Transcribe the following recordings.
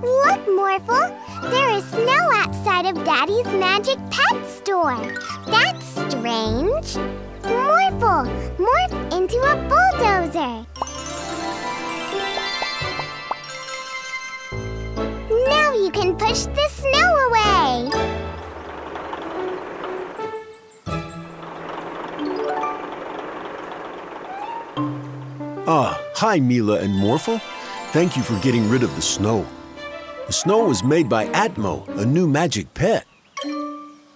Look, Morphle! There is snow outside of Daddy's Magic Pet store. That's strange. Morphle, morph into a bulldozer. Now you can push the snow away. Hi, Mila and Morphle. Thank you for getting rid of the snow. The snow was made by Atmo, a new magic pet.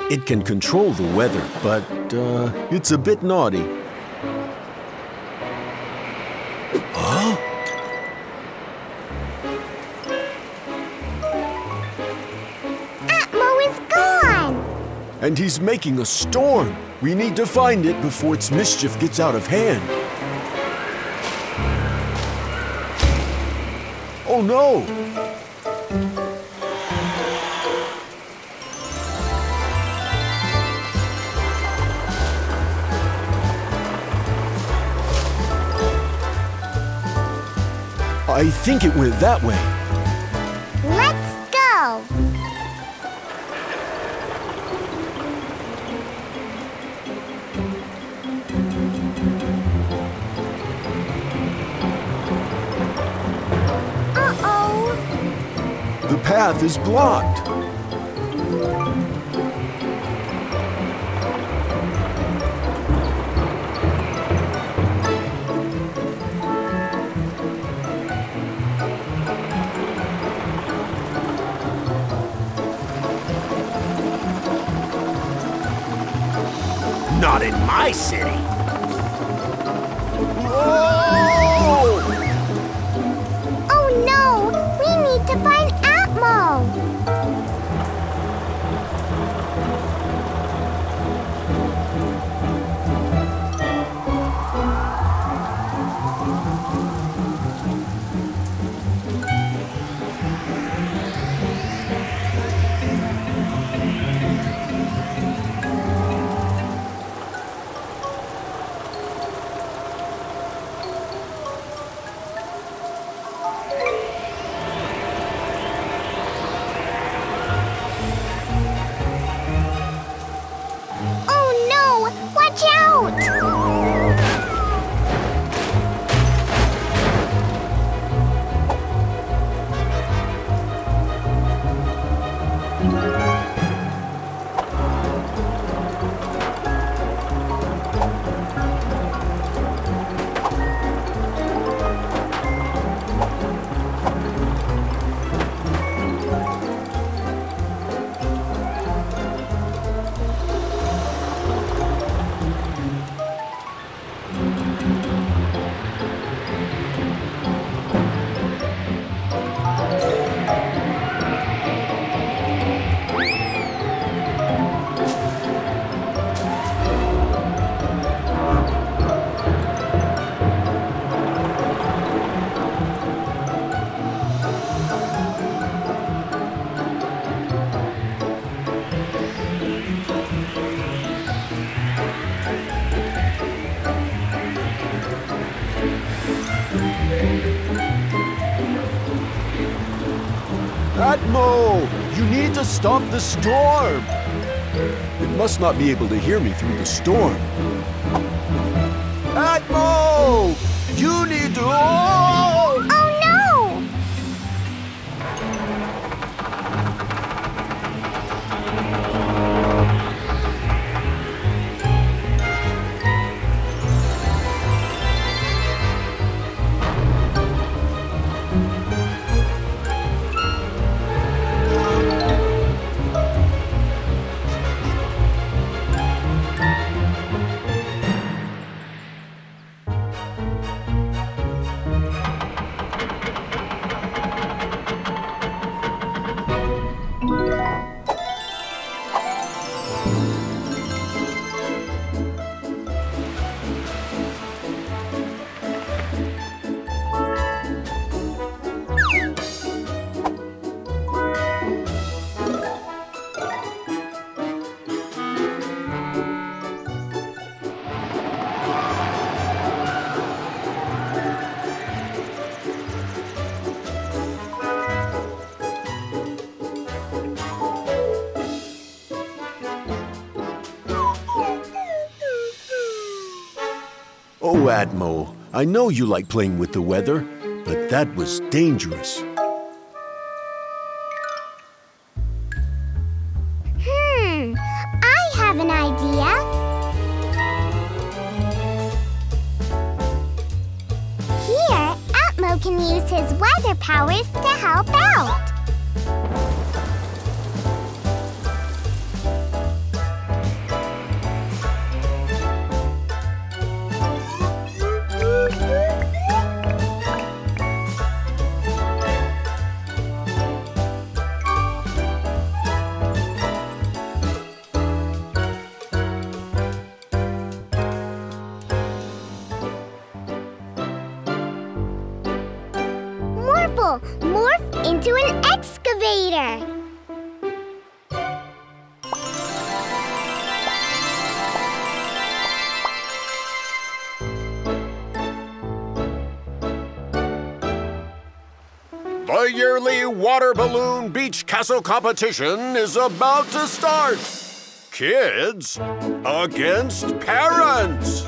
It can control the weather, but it's a bit naughty. Huh? Atmo is gone! And he's making a storm. We need to find it before its mischief gets out of hand. Oh no! I think it went that way. Let's go! Uh-oh! The path is blocked. Not in my city. Whoa! Oh no! We need to find Atmo! Watch out! Atmo! You need to stop the storm! It must not be able to hear me through the storm. Atmo! You need to... Oh! Oh no! Oh, Atmo, I know you like playing with the weather, but that was dangerous. I have an idea. Here, Atmo can use his weather powers to help out. Morph into an excavator. The yearly water balloon beach castle competition is about to start. Kids against parents.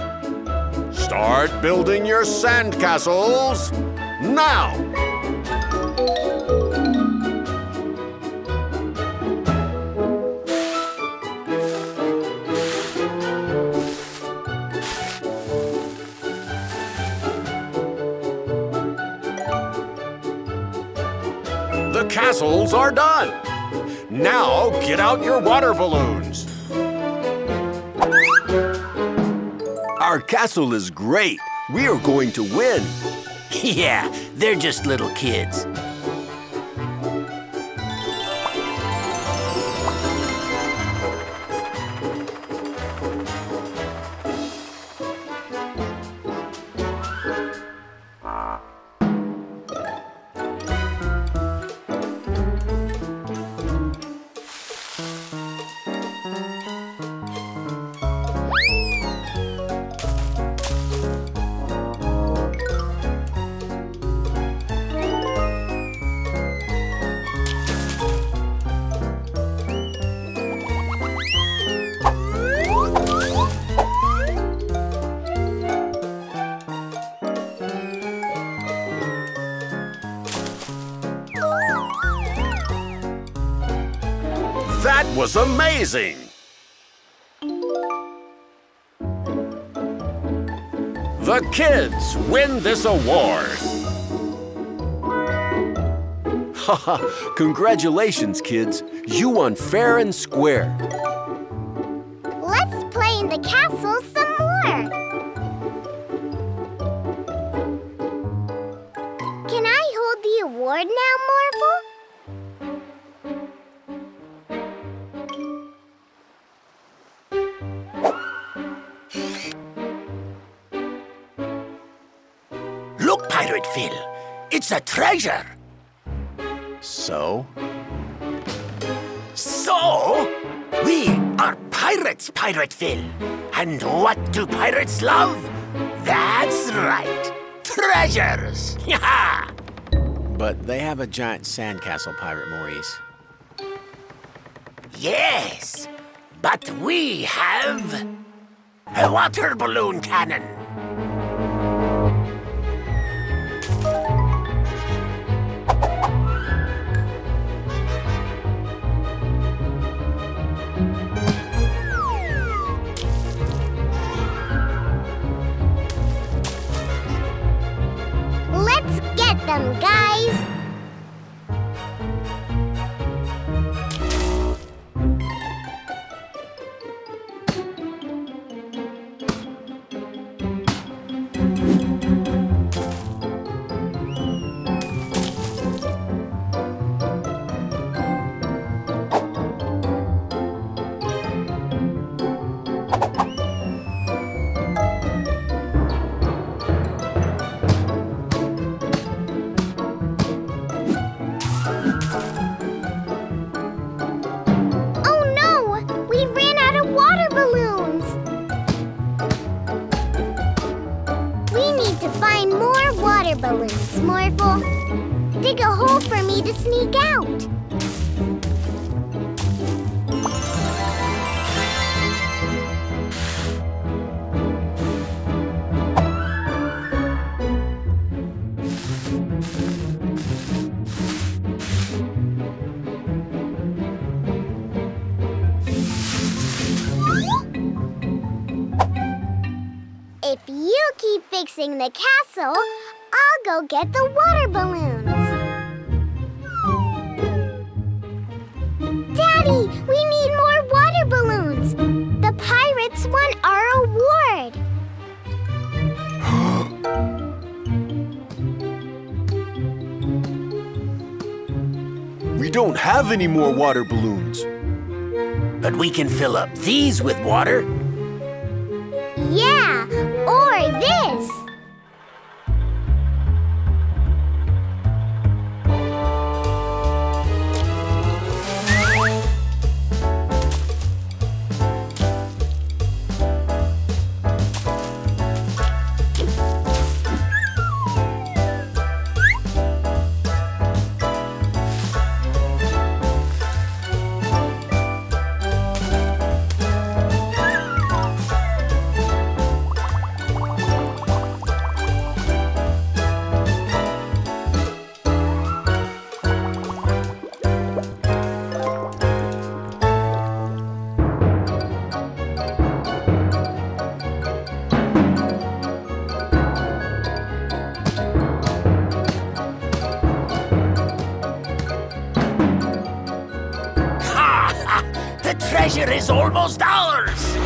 Start building your sandcastles now. The castles are done. Now get out your water balloons. Our castle is great. We are going to win. Yeah, they're just little kids. That was amazing! The kids win this award. Haha, congratulations, kids. You won fair and square. Let's play in the castle some more. Can I hold the award now, Morphle? Look, Pirate Phil, it's a treasure. So? So, we are pirates, Pirate Phil. And what do pirates love? That's right, treasures. But they have a giant sandcastle, Pirate Maurice. Yes, but we have a water balloon cannon. Let's get them, guys! Balloons, Morphle. Dig a hole for me to sneak out. fixing the castle, I'll go get the water balloons. Daddy, we need more water balloons. The pirates won our award. We don't have any more water balloons. But we can fill up these with water. Yeah, or this. The treasure is almost ours!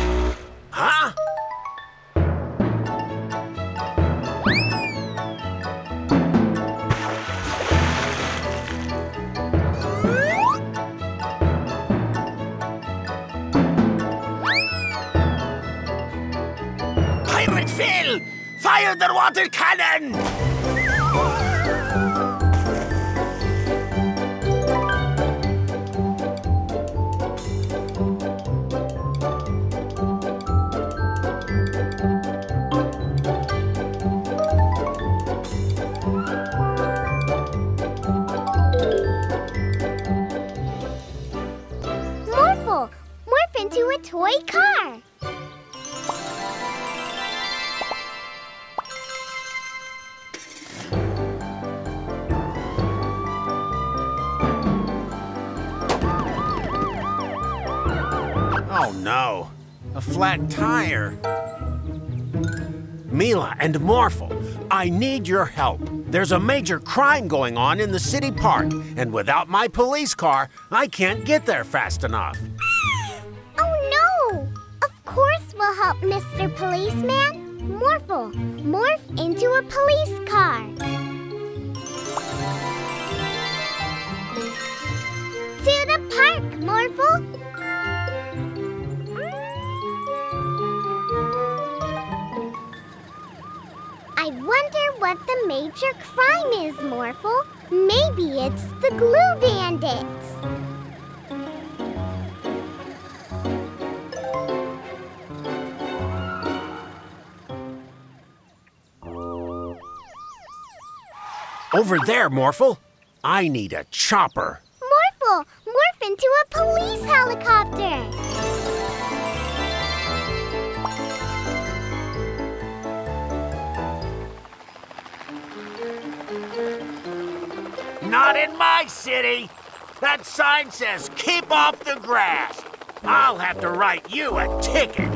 Huh? Pirate Phil! Fire the water cannon! Into a toy car. Oh no, a flat tire. Mila and Morphle, I need your help. There's a major crime going on in the city park, and without my police car, I can't get there fast enough. Of course we'll help, Mr. Policeman. Morphle, morph into a police car. To the park, Morphle. I wonder what the major crime is, Morphle. Maybe it's the glue bandits. Over there, Morphle. I need a chopper. Morphle, morph into a police helicopter. Not in my city. That sign says, keep off the grass. I'll have to write you a ticket.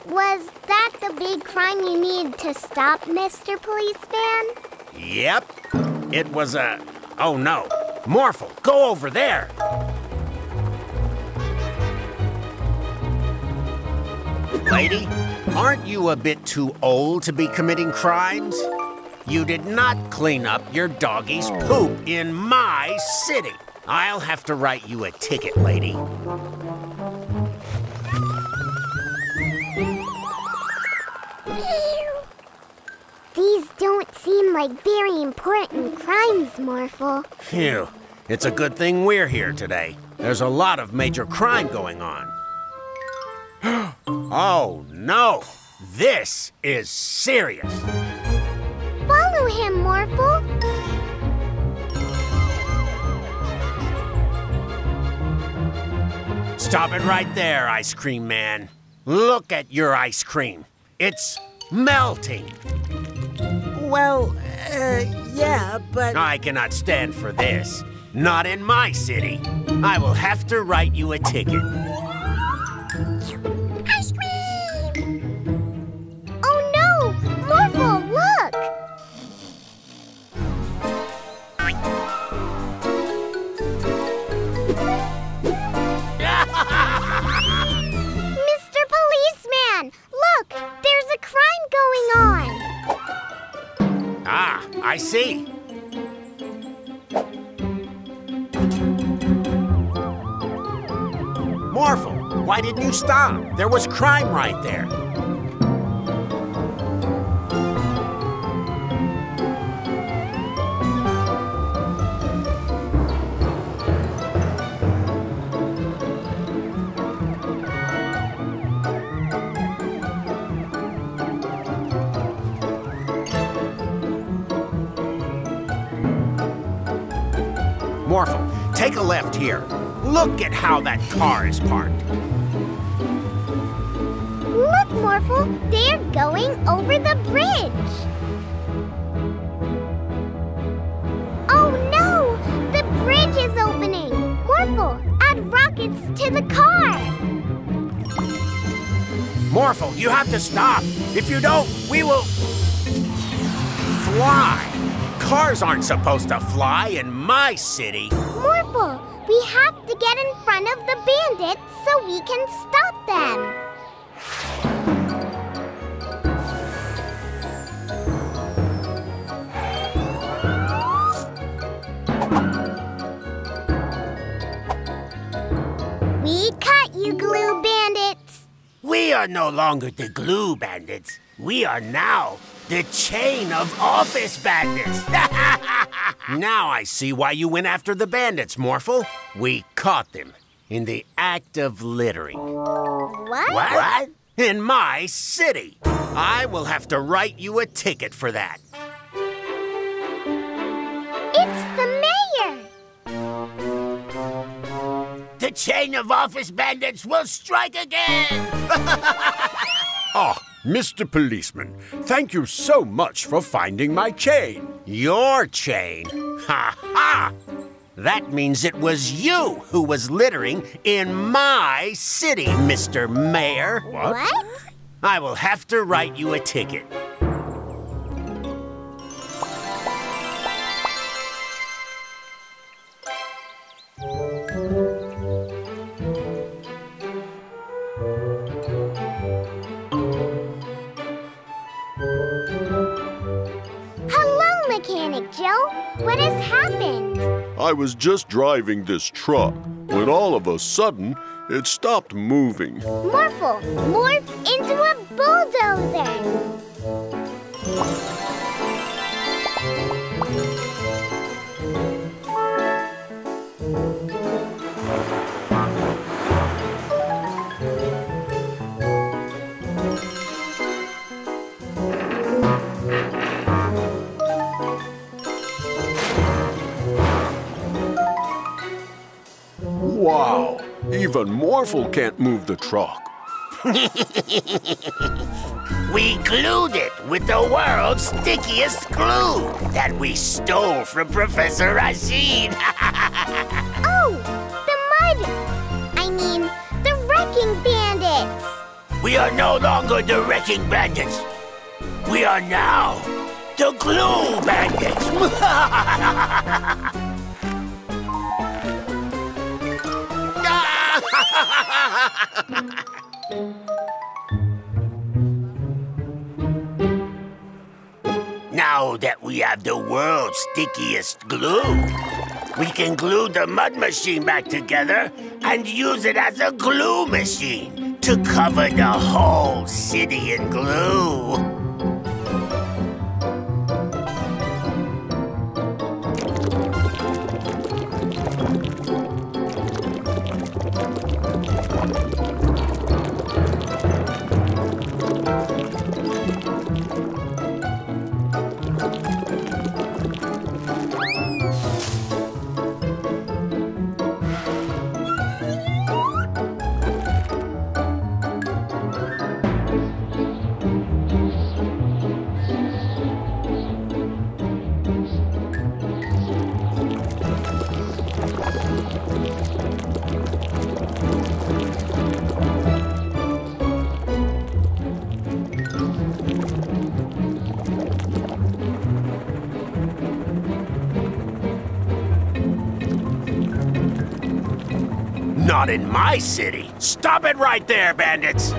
Was that the big crime you need to stop, Mr. Policeman? Yep. It was a... Oh, no. Morphle, go over there. Lady, aren't you a bit too old to be committing crimes? You did not clean up your doggie's poop in my city. I'll have to write you a ticket, lady. These don't seem like very important crimes, Morphle. Phew. It's a good thing we're here today. There's a lot of major crime going on. Oh, no. This is serious. Follow him, Morphle. Stop it right there, Ice Cream Man. Look at your ice cream. It's melting. Well, yeah, but... I cannot stand for this. Not in my city. I will have to write you a ticket. Ice cream! Ah, I see. Morphle, why didn't you stop? There was crime right there. Morphle, take a left here. Look at how that car is parked. Look, Morphle, they're going over the bridge. Oh no, the bridge is opening. Morphle, add rockets to the car. Morphle, you have to stop. If you don't, we will fly. Cars aren't supposed to fly in my city. Morphle, we have to get in front of the bandits so we can stop them. We caught you, glue bandits. We are no longer the glue bandits. We are now the chain of office bandits. Now I see why you went after the bandits, Morphle. We caught them in the act of littering. What? In my city. I will have to write you a ticket for that. It's the mayor. The chain of office bandits will strike again. Ah, Mr. Policeman, thank you so much for finding my chain. Your chain? Ha ha! That means it was you who was littering in my city, Mr. Mayor. What? I will have to write you a ticket. Mechanic Joe, what has happened? I was just driving this truck when all of a sudden it stopped moving. Morphle, morph into a bulldozer. Wow, even Morphle can't move the truck. We glued it with the world's stickiest glue that we stole from Professor Rashid. Oh, the mud! I mean, the wrecking bandits! We are no longer the wrecking bandits. We are now the glue bandits. Now that we have the world's stickiest glue, we can glue the mud machine back together and use it as a glue machine to cover the whole city in glue. Not in my city. Stop it right there, bandits.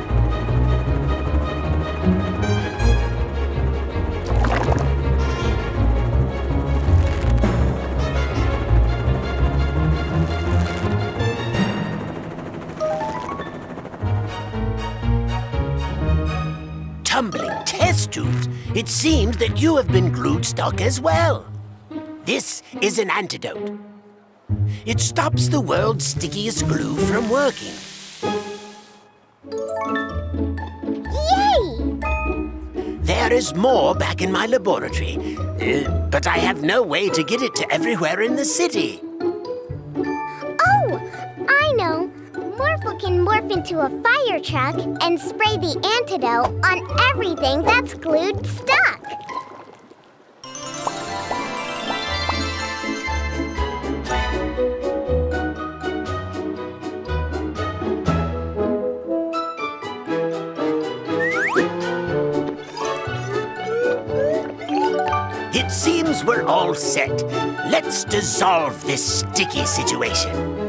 It seems that you have been glued stuck as well. This is an antidote. It stops the world's stickiest glue from working. Yay! There is more back in my laboratory, but I have no way to get it to everywhere in the city. Oh, I know. Morphle can morph into a fire truck and spray the antidote on everything that's glued stuck. It seems we're all set. Let's dissolve this sticky situation.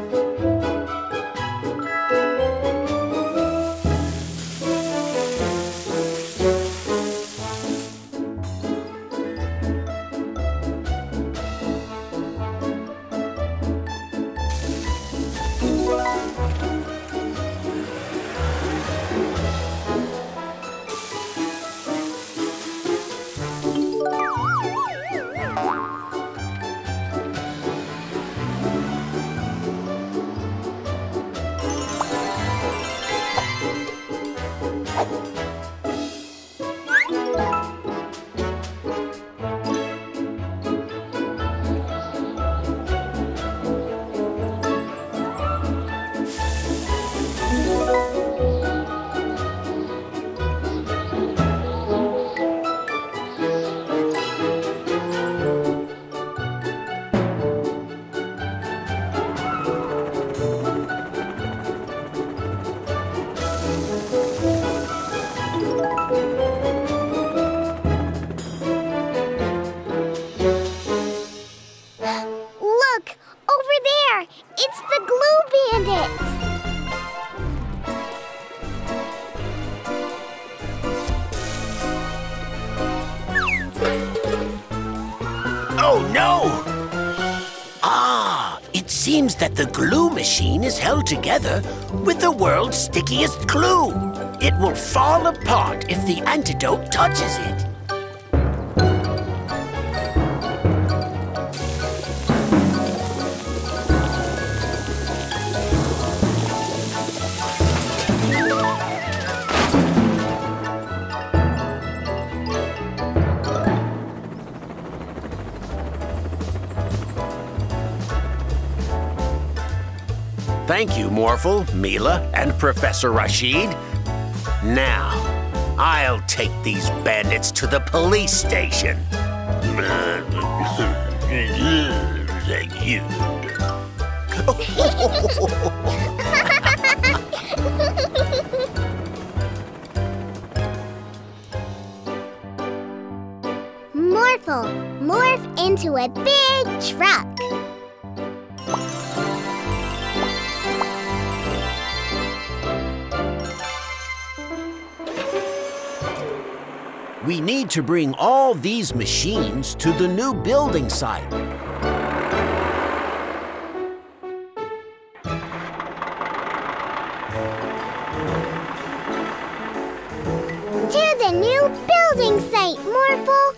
Oh, no! Ah, it seems that the glue machine is held together with the world's stickiest glue. It will fall apart if the antidote touches it. Thank you, Morphle, Mila, and Professor Rashid. Now, I'll take these bandits to the police station. Thank you. Morphle, morph into a big truck. We need to bring all these machines to the new building site. To the new building site, Morphle.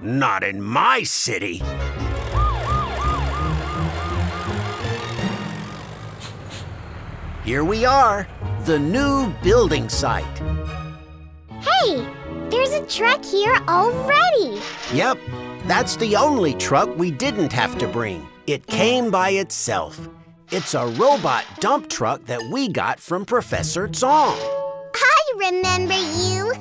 Not in my city. Here we are, the new building site. Hey, there's a truck here already. Yep, that's the only truck we didn't have to bring. It came by itself. It's a robot dump truck that we got from Professor Cong. I remember you.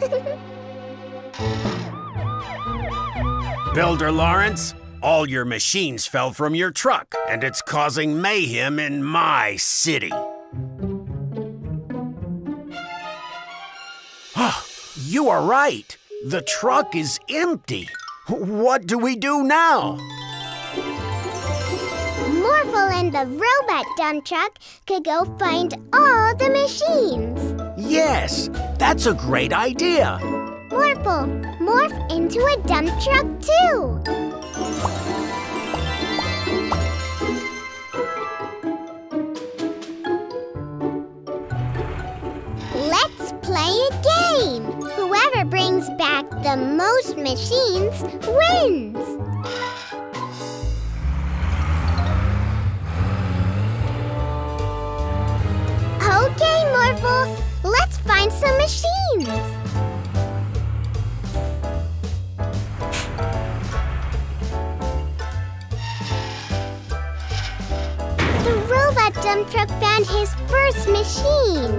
Builder Lawrence, All your machines fell from your truck, and it's causing mayhem in my city. You are right. The truck is empty. What do we do now? Morphle and the robot dump truck could go find all the machines. Yes, that's a great idea. Morphle, morph into a dump truck too. Let's play a game. Whoever brings back the most machines wins. Okay, Morphle, let's find some machines. The robot dump truck found his first machine,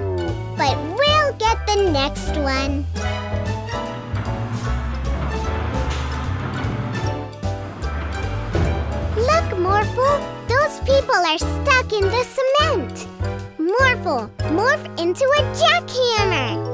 but we'll get the next one. Look, Morphle, those people are stuck in the cement. Morphle, morph into a jackhammer.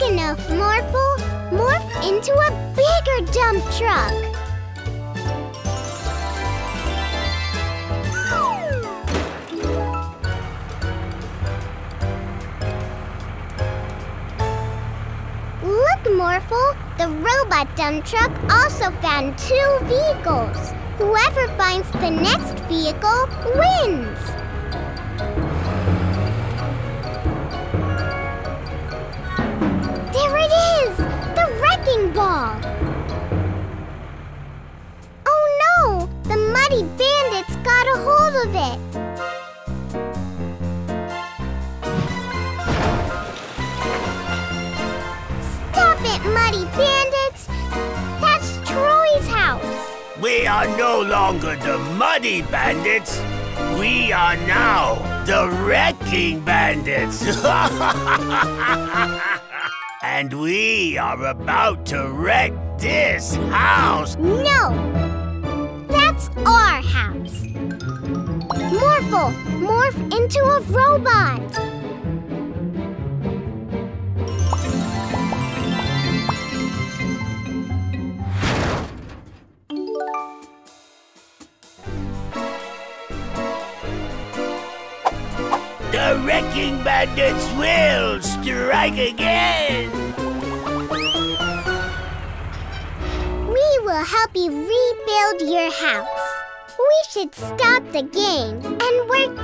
Enough, Morphle. Morph into a bigger dump truck. Look, Morphle. The robot dump truck also found 2 vehicles. Whoever finds the next vehicle wins. There it is! The wrecking ball! Oh no! The muddy bandits got a hold of it! Stop it, muddy bandits! That's Troy's house! We are no longer the Muddy Bandits. We are now the Wrecking Bandits. And we are about to wreck this house. No! That's our house. Morphle, morph into a robot. The Wrecking Bandits will strike again! We will help you rebuild your house. We should stop the game and work